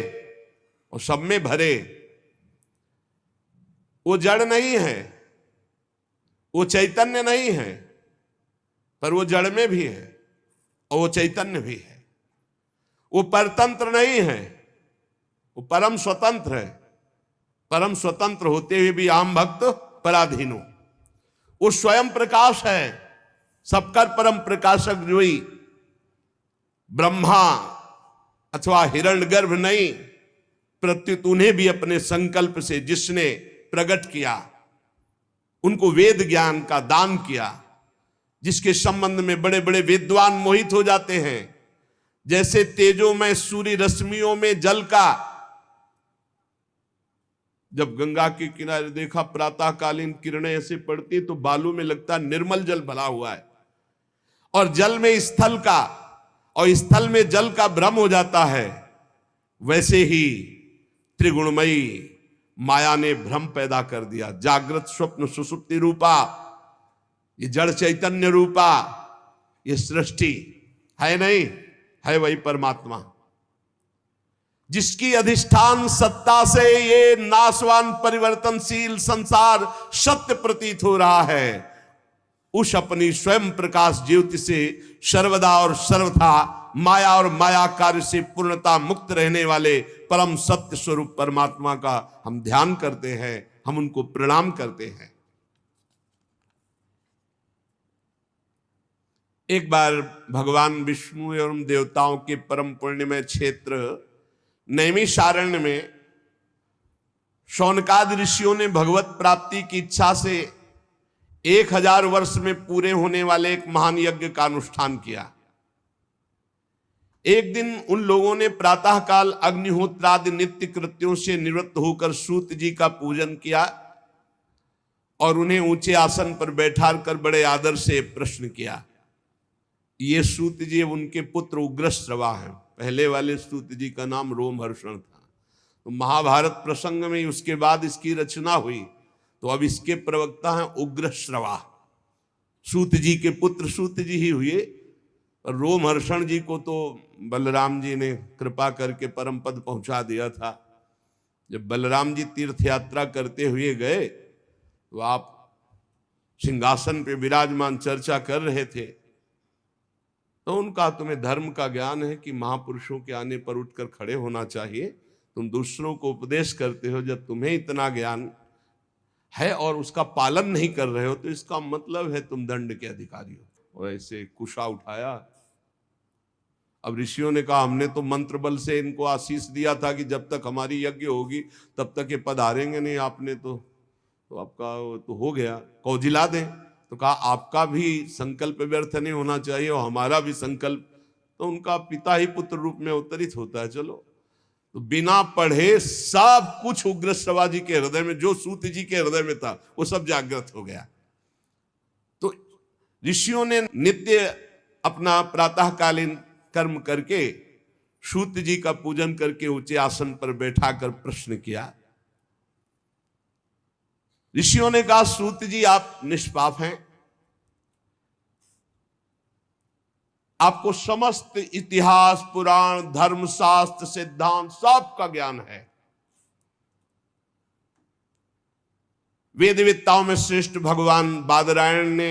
और सब में भरे। वो जड़ नहीं है, वो चैतन्य नहीं है, पर वो जड़ में भी है और वो चैतन्य भी है। वो परतंत्र नहीं है, वो परम स्वतंत्र है। परम स्वतंत्र होते हुए भी आम भक्त पराधीन हो। वो स्वयं प्रकाश है, सबकर परम प्रकाशक जो ही ब्रह्मा अथवा हिरण्यगर्भ नहीं, प्रत्युत उन्हें भी अपने संकल्प से जिसने प्रकट किया, उनको वेद ज्ञान का दान किया, जिसके संबंध में बड़े बड़े विद्वान मोहित हो जाते हैं। जैसे तेजोमय सूर्य रश्मियों में जल का, जब गंगा के किनारे देखा प्रातःकालीन किरणें ऐसे पड़ती तो बालू में लगता निर्मल जल भरा हुआ है, और जल में स्थल का और स्थल में जल का भ्रम हो जाता है। वैसे ही त्रिगुणमयी माया ने भ्रम पैदा कर दिया। जागृत स्वप्न सुषुप्ति रूपा ये जड़ चैतन्य रूपा ये सृष्टि है नहीं, है वही परमात्मा, जिसकी अधिष्ठान सत्ता से ये नाशवान परिवर्तनशील संसार सत्य प्रतीत हो रहा है। उस अपनी स्वयं प्रकाश ज्योति से सर्वदा और सर्वथा माया और माया कार्य से पूर्णता मुक्त रहने वाले परम सत्य स्वरूप परमात्मा का हम ध्यान करते हैं, हम उनको प्रणाम करते हैं। एक बार भगवान विष्णु एवं देवताओं के परम पुण्यमय क्षेत्र नैमिषारण्य में शौनकादि ऋषियों ने भगवत प्राप्ति की इच्छा से 1000 वर्ष में पूरे होने वाले एक महान यज्ञ का अनुष्ठान किया। एक दिन उन लोगों ने प्रातः काल अग्निहोत्रादि नित्य कृत्यों से निवृत्त होकर सूत जी का पूजन किया और उन्हें ऊंचे आसन पर बैठा कर बड़े आदर से प्रश्न किया। ये सूत जी उनके पुत्र उग्रश्रवा हैं। पहले वाले सूत जी का नाम रोमहर्षण था। तो महाभारत प्रसंग में उसके बाद इसकी रचना हुई, तो अब इसके प्रवक्ता हैं उग्रश्रवा। सूत जी के पुत्र सूत जी ही हुए। रोमहर्षण जी को तो बलराम जी ने कृपा करके परम पद पहुंचा दिया था। जब बलराम जी तीर्थ यात्रा करते हुए गए तो आप सिंहासन पे विराजमान चर्चा कर रहे थे, तो उनका तुम्हें धर्म का ज्ञान है कि महापुरुषों के आने पर उठकर खड़े होना चाहिए, तुम दूसरों को उपदेश करते हो, जब तुम्हें इतना ज्ञान है और उसका पालन नहीं कर रहे हो तो इसका मतलब है तुम दंड के अधिकारी हो। और ऐसे कुशा उठाया। अब ऋषियों ने कहा हमने तो मंत्र बल से इनको आशीष दिया था कि जब तक हमारी यज्ञ होगी तब तक ये पधारेंगे नहीं, आपने तो आपका तो हो गया, कौजिला दें। तो कहा आपका भी संकल्प व्यर्थ नहीं होना चाहिए और हमारा भी संकल्प। तो उनका पिता ही पुत्र रूप में अवतरित होता है। चलो, तो बिना पढ़े सब कुछ उग्रश्रवा जी के हृदय में, जो सूत जी के हृदय में था, वो सब जागृत हो गया। तो ऋषियों ने नित्य अपना प्रातःकालीन कर्म करके सूत जी का पूजन करके ऊंचे आसन पर बैठाकर प्रश्न किया। ऋषियों ने कहा सूत जी आप निष्पाप हैं, आपको समस्त इतिहास पुराण धर्म शास्त्र सिद्धांत सब का ज्ञान है। वेदविद्ताओं में श्रेष्ठ भगवान बादरायण ने,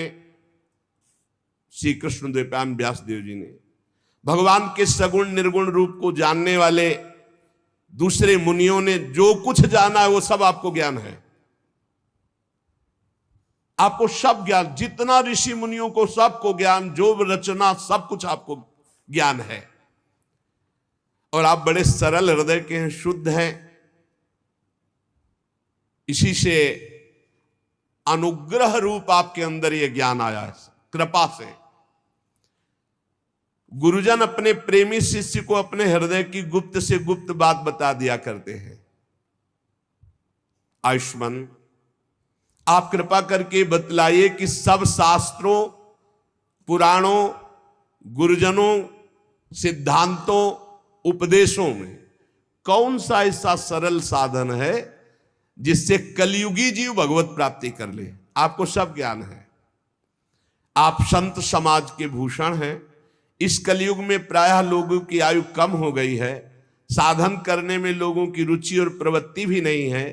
श्री कृष्ण द्वैपायन व्यास देव जी ने, भगवान के सगुण निर्गुण रूप को जानने वाले दूसरे मुनियों ने जो कुछ जाना है वो सब आपको ज्ञान है। आपको सब ज्ञान, जितना ऋषि मुनियों को सबको ज्ञान, जो रचना सब कुछ आपको ज्ञान है। और आप बड़े सरल हृदय के हैं, शुद्ध हैं। इसी से अनुग्रह रूप आपके अंदर ये ज्ञान आया है, कृपा से। गुरुजन अपने प्रेमी शिष्य को अपने हृदय की गुप्त से गुप्त बात बता दिया करते हैं। आयुष्मान, आप कृपा करके बतलाइए कि सब शास्त्रों, पुराणों, गुरुजनों, सिद्धांतों, उपदेशों में कौन सा ऐसा सरल साधन है जिससे कलयुगी जीव भगवत प्राप्ति कर ले। आपको सब ज्ञान है, आप संत समाज के भूषण हैं। इस कलयुग में प्रायः लोगों की आयु कम हो गई है, साधन करने में लोगों की रुचि और प्रवृत्ति भी नहीं है,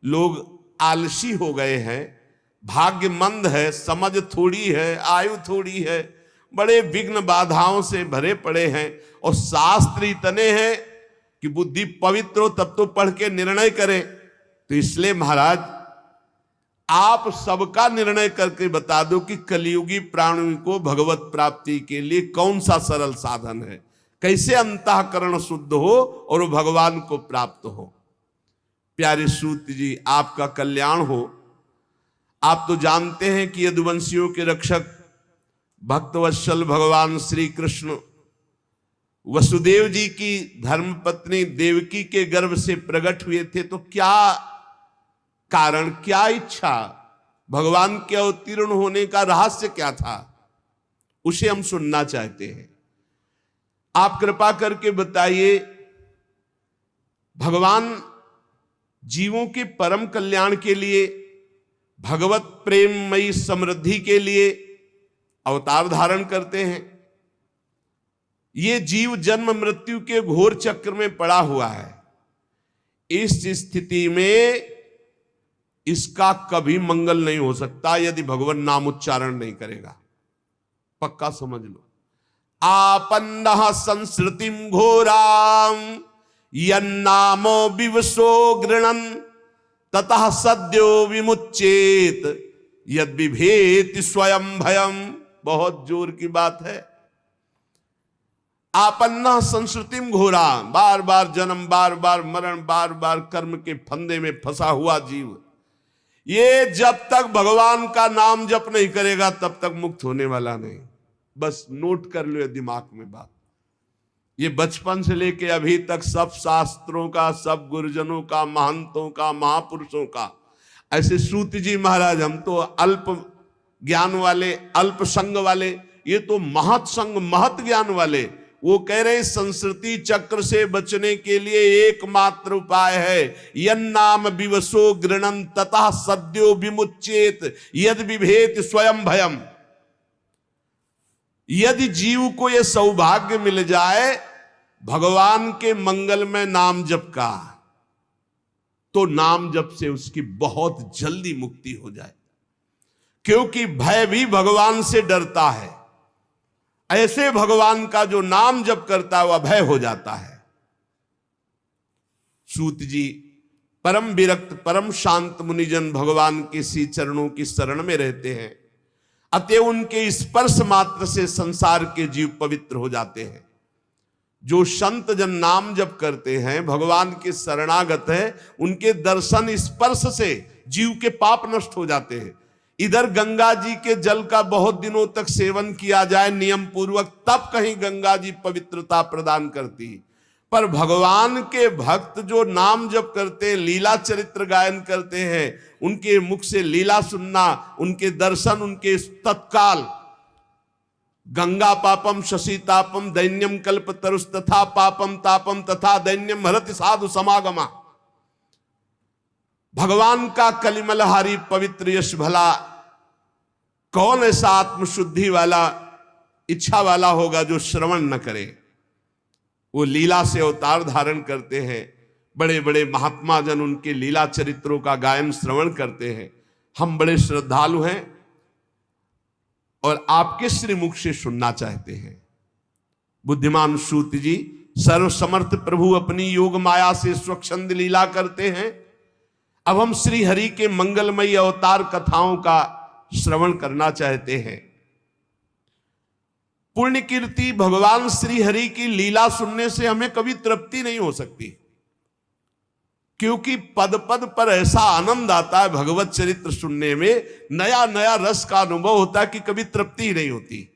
लोग आलसी हो गए हैं, भाग्य मंद है, समझ थोड़ी है, आयु थोड़ी है, बड़े विघ्न बाधाओं से भरे पड़े हैं। और शास्त्र इतने हैं कि बुद्धि पवित्र हो तब तो पढ़ के निर्णय करें। तो इसलिए महाराज आप सबका निर्णय करके बता दो कि कलयुगी प्राणी को भगवत प्राप्ति के लिए कौन सा सरल साधन है, कैसे अंतःकरण शुद्ध हो और वो भगवान को प्राप्त हो। प्यारे सूत जी, आपका कल्याण हो। आप तो जानते हैं कि यदुवंशियों के रक्षक भक्तवत्सल भगवान श्री कृष्ण वसुदेव जी की धर्मपत्नी देवकी के गर्भ से प्रकट हुए थे। तो क्या कारण, क्या इच्छा, भगवान के अवतीर्ण होने का रहस्य क्या था, उसे हम सुनना चाहते हैं। आप कृपा करके बताइए। भगवान जीवों के परम कल्याण के लिए, भगवत प्रेममयी समृद्धि के लिए अवतार धारण करते हैं। ये जीव जन्म मृत्यु के घोर चक्र में पड़ा हुआ है। इस स्थिति में इसका कभी मंगल नहीं हो सकता यदि भगवान नाम उच्चारण नहीं करेगा। पक्का समझ लो। आपन्नः संस्कृतिम घोराम यन्नामो विवशो गृणन ततः सद्यो विमुच्येत यद विभेति स्वयं भयम। बहुत जोर की बात है। आपन्ना संस्कृतिम घोरा, बार बार जन्म, बार बार मरण, बार बार कर्म के फंदे में फंसा हुआ जीव, ये जब तक भगवान का नाम जप नहीं करेगा तब तक मुक्त होने वाला नहीं। बस नोट कर लो दिमाग में बात। ये बचपन से लेके अभी तक सब शास्त्रों का, सब गुरुजनों का, महंतों का, महापुरुषों का, ऐसे सूत जी महाराज, हम तो अल्प ज्ञान वाले, अल्प संग वाले, ये तो महत संग, महत ज्ञान वाले, वो कह रहे संस्कृति चक्र से बचने के लिए एकमात्र उपाय है यन्नाम विवशो गृणन ततः सद्यो विमुच्येत यद विभेत स्वयं भयम। यदि जीव को यह सौभाग्य मिल जाए भगवान के मंगलमय नाम जप का, तो नाम जप से उसकी बहुत जल्दी मुक्ति हो जाए, क्योंकि भय भी भगवान से डरता है। ऐसे भगवान का जो नाम जप करता है वह भय हो जाता है। सूत जी परम विरक्त, परम शांत मुनिजन भगवान के श्री चरणों की शरण में रहते हैं, अतः उनके स्पर्श मात्र से संसार के जीव पवित्र हो जाते हैं। जो संत जन नाम जप करते हैं, भगवान के शरणागत है, उनके दर्शन स्पर्श से जीव के पाप नष्ट हो जाते हैं। इधर गंगा जी के जल का बहुत दिनों तक सेवन किया जाए नियम पूर्वक, तब कहीं गंगा जी पवित्रता प्रदान करती। पर भगवान के भक्त जो नाम जप करते, लीला चरित्र गायन करते हैं, उनके मुख से लीला सुनना, उनके दर्शन, उनके तत्काल गंगा पापम शशितापम दैन्यम कल्प तरुस तथा पापम तापम तथा दैन्यम हरति साधु समागमा। भगवान का कलिमलहारी पवित्र यश भला कौन ऐसा आत्मशुद्धि वाला, इच्छा वाला होगा जो श्रवण न करे। वो लीला से अवतार धारण करते हैं, बड़े बड़े महात्मा जन उनके लीला चरित्रों का गायन श्रवण करते हैं। हम बड़े श्रद्धालु हैं और आपके श्रीमुख से सुनना चाहते हैं। बुद्धिमान सूत जी सर्वसमर्थ प्रभु अपनी योग माया से स्वच्छंद लीला करते हैं। अब हम श्री हरि के मंगलमयी अवतार कथाओं का श्रवण करना चाहते हैं। पुण्य कीर्ति भगवान श्री हरि की लीला सुनने से हमें कभी तृप्ति नहीं हो सकती, क्योंकि पद पद पर ऐसा आनंद आता है भगवत चरित्र सुनने में, नया नया रस का अनुभव होता है कि कभी तृप्ति ही नहीं होती।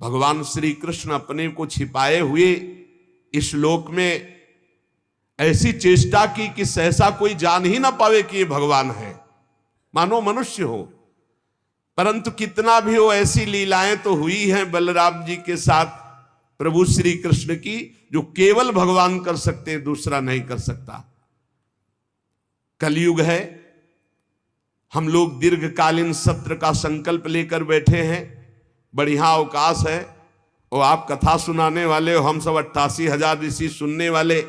भगवान श्री कृष्ण अपने को छिपाए हुए इस लोक में ऐसी चेष्टा की कि सहसा कोई जान ही ना पावे कि ये भगवान है, मानो मनुष्य हो। परंतु कितना भी हो, ऐसी लीलाएं तो हुई हैं बलराम जी के साथ प्रभु श्री कृष्ण की, जो केवल भगवान कर सकते हैं, दूसरा नहीं कर सकता। कलयुग है, हम लोग दीर्घकालीन सत्र का संकल्प लेकर बैठे हैं, बढ़िया अवकाश है, और आप कथा सुनाने वाले हो, हम सब 88,000 ऋषि सुनने वाले।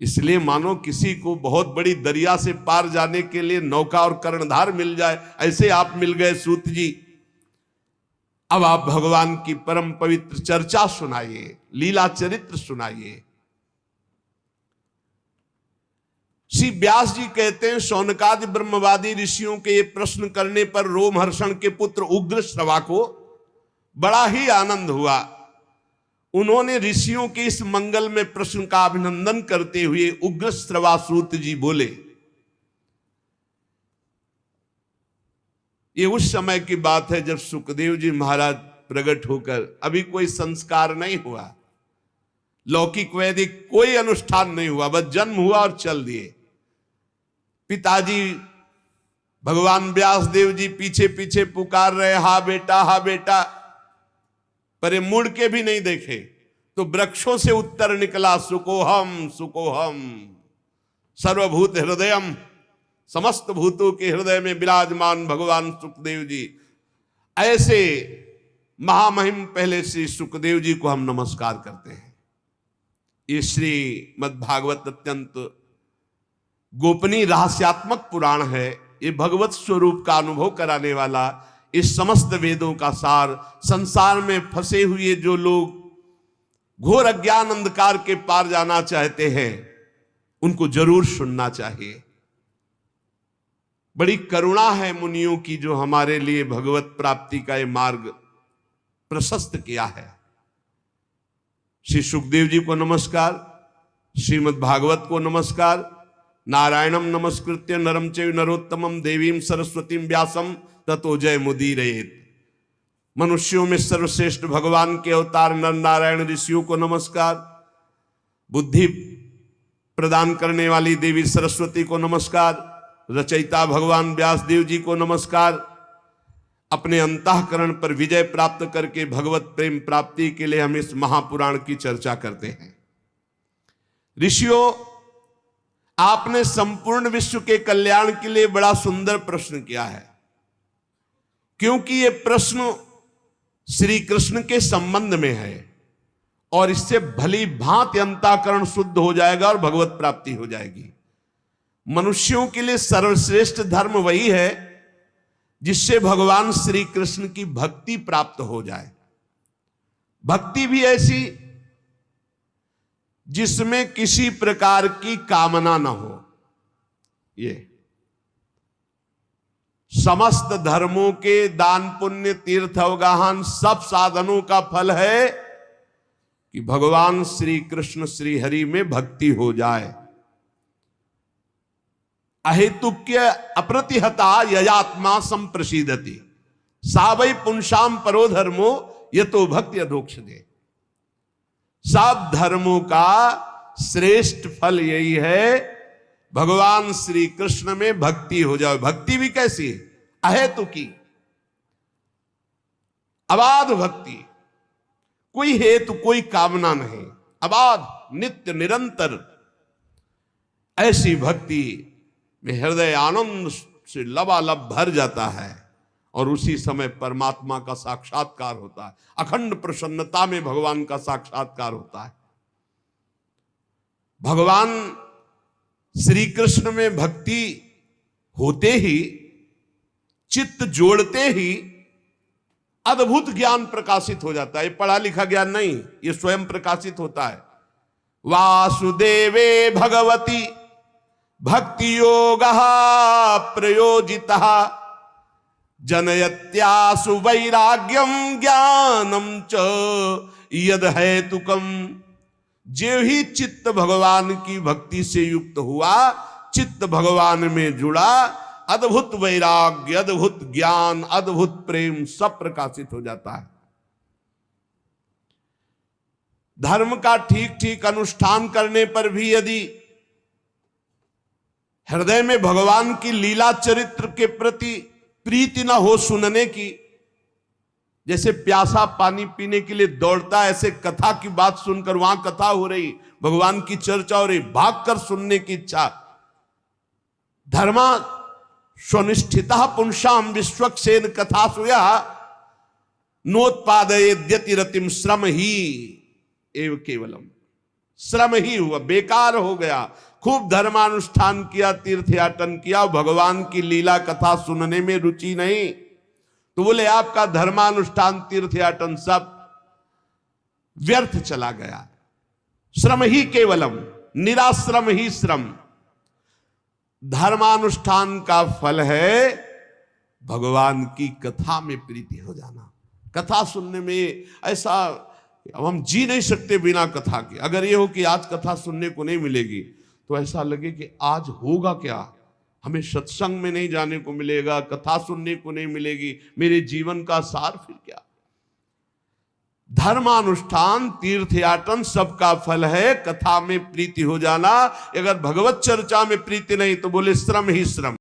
इसलिए मानो किसी को बहुत बड़ी दरिया से पार जाने के लिए नौका और कर्णधार मिल जाए, ऐसे आप मिल गए सूत जी। अब आप भगवान की परम पवित्र चर्चा सुनाइए, लीला चरित्र सुनाइए। श्री व्यास जी कहते हैं, शौनकादि ब्रह्मवादी ऋषियों के ये प्रश्न करने पर रोमहर्षण के पुत्र उग्रश्रवा को बड़ा ही आनंद हुआ। उन्होंने ऋषियों के इस मंगल में प्रश्न का अभिनंदन करते हुए उग्रश्रवा सूत जी बोले। ये उस समय की बात है जब सुखदेव जी महाराज प्रकट होकर, अभी कोई संस्कार नहीं हुआ, लौकिक वैदिक कोई अनुष्ठान नहीं हुआ, बस जन्म हुआ और चल दिए। पिताजी भगवान व्यास देव जी पीछे पीछे पुकार रहे, हा बेटा, हा बेटा, पर ये मुड़ के भी नहीं देखे। तो वृक्षों से उत्तर निकला, सुकोहम सुकोहम सर्वभूत हृदयम, समस्त भूतों के हृदय में विराजमान भगवान सुखदेव जी। ऐसे महामहिम पहले श्री सुखदेव जी को हम नमस्कार करते हैं। ये श्री मद्भागवत अत्यंत गोपनीय रहस्यात्मक पुराण है। ये भगवत स्वरूप का अनुभव कराने वाला, इस समस्त वेदों का सार। संसार में फंसे हुए जो लोग घोर अज्ञान अंधकार के पार जाना चाहते हैं, उनको जरूर सुनना चाहिए। बड़ी करुणा है मुनियों की, जो हमारे लिए भगवत प्राप्ति का ये मार्ग प्रशस्त किया है। श्री सुखदेव जी को नमस्कार, श्रीमद् भागवत को नमस्कार। नारायणम नमस्कृत्य नरम चैव नरोत्तमम देवीं सरस्वतीं व्यासम ततो जय मुदीरयेत्। मनुष्यों में सर्वश्रेष्ठ भगवान के अवतार नर नारायण ऋषियों को नमस्कार। बुद्धि प्रदान करने वाली देवी सरस्वती को नमस्कार। रचयिता भगवान व्यासदेव जी को नमस्कार। अपने अंतःकरण पर विजय प्राप्त करके भगवत प्रेम प्राप्ति के लिए हम इस महापुराण की चर्चा करते हैं। ऋषियों, आपने संपूर्ण विश्व के कल्याण के लिए बड़ा सुंदर प्रश्न किया है, क्योंकि ये प्रश्न श्री कृष्ण के संबंध में है और इससे भली भांति अंतःकरण शुद्ध हो जाएगा और भगवत प्राप्ति हो जाएगी। मनुष्यों के लिए सर्वश्रेष्ठ धर्म वही है जिससे भगवान श्री कृष्ण की भक्ति प्राप्त हो जाए। भक्ति भी ऐसी जिसमें किसी प्रकार की कामना न हो। ये समस्त धर्मों के दान पुण्य तीर्थ अवगाहन सब साधनों का फल है कि भगवान श्री कृष्ण श्री हरि में भक्ति हो जाए। अहेतुक्य अप्रतिहता ययात्मा संप्रसीदति सा वै पुंसाम परो धर्मो यतो भक्ति अधोक्षते। सब धर्मों का श्रेष्ठ फल यही है, भगवान श्री कृष्ण में भक्ति हो जाए। भक्ति भी कैसी? अहेतुकी, अबाध भक्ति, कोई हेतु कोई कामना नहीं, अबाध नित्य निरंतर। ऐसी भक्ति में हृदय आनंद से लबालब भर जाता है और उसी समय परमात्मा का साक्षात्कार होता है। अखंड प्रसन्नता में भगवान का साक्षात्कार होता है। भगवान श्री कृष्ण में भक्ति होते ही, चित्त जोड़ते ही अद्भुत ज्ञान प्रकाशित हो जाता है। ये पढ़ा लिखा ज्ञान नहीं, ये स्वयं प्रकाशित होता है। वासुदेवे भगवती भक्ति योग प्रयोजितः जनयत्यासु वैराग्यम ज्ञानम च यद हेतुकम। जो ही चित्त भगवान की भक्ति से युक्त हुआ, चित्त भगवान में जुड़ा, अद्भुत वैराग्य, अद्भुत ज्ञान, अद्भुत प्रेम सब प्रकाशित हो जाता है। धर्म का ठीक ठीक अनुष्ठान करने पर भी यदि हृदय में भगवान की लीला चरित्र के प्रति प्रीति ना हो सुनने की, जैसे प्यासा पानी पीने के लिए दौड़ता, ऐसे कथा की बात सुनकर, वहां कथा हो रही, भगवान की चर्चा हो रही, भागकर सुनने की इच्छा। धर्मा स्वनिष्ठिता पुंसाम विश्वक्सेन कथा सुया नोत्पादयेद्यति रतिम। श्रम ही एव केवलम, श्रम ही हुआ, बेकार हो गया। खूब धर्मानुष्ठान किया, तीर्थयाटन किया, भगवान की लीला कथा सुनने में रुचि नहीं, तो बोले आपका धर्मानुष्ठान तीर्थयाटन सब व्यर्थ चला गया। श्रम ही केवलम, निराश्रम ही श्रम। धर्मानुष्ठान का फल है भगवान की कथा में प्रीति हो जाना। कथा सुनने में ऐसा, अब हम जी नहीं सकते बिना कथा के। अगर ये हो कि आज कथा सुनने को नहीं मिलेगी तो ऐसा लगे कि आज होगा क्या, हमें सत्संग में नहीं जाने को मिलेगा, कथा सुनने को नहीं मिलेगी, मेरे जीवन का सार फिर क्या। धर्मानुष्ठान तीर्थयाटन सबका फल है कथा में प्रीति हो जाना। अगर भगवत चर्चा में प्रीति नहीं तो बोले श्रम ही श्रम।